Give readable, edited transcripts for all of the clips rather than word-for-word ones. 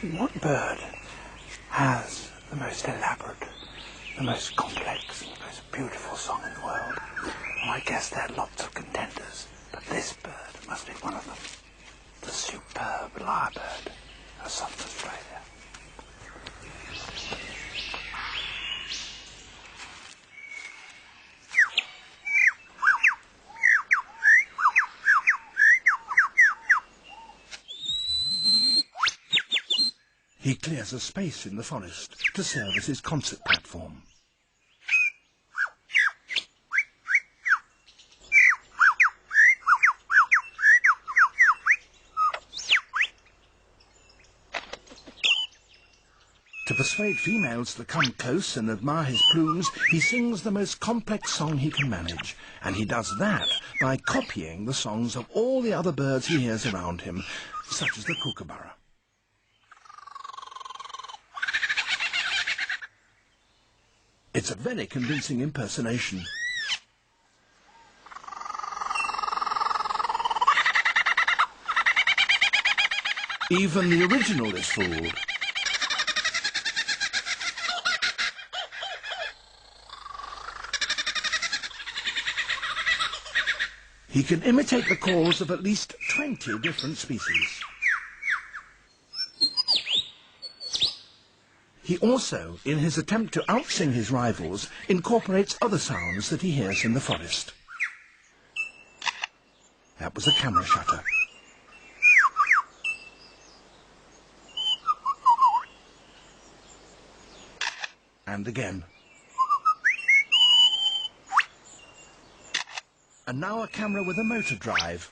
What bird has the most elaborate, the most complex, the most beautiful song in the world? Well, I guess there are lots of contenders, but this bird must be one of them. The superb Lyre Bird of Southern Australia. He clears a space in the forest to serve as his concert platform. To persuade females to come close and admire his plumes, he sings the most complex song he can manage, and he does that by copying the songs of all the other birds he hears around him, such as the kookaburra. It's a very convincing impersonation. Even the original is fooled. He can imitate the calls of at least 20 different species. He also, in his attempt to outsing his rivals, incorporates other sounds that he hears in the forest. That was a camera shutter. And again. And now a camera with a motor drive.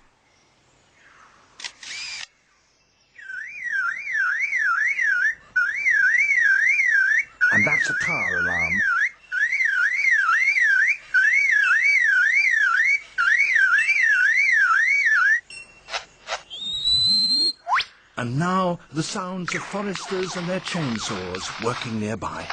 And that's a car alarm. And now the sounds of foresters and their chainsaws working nearby.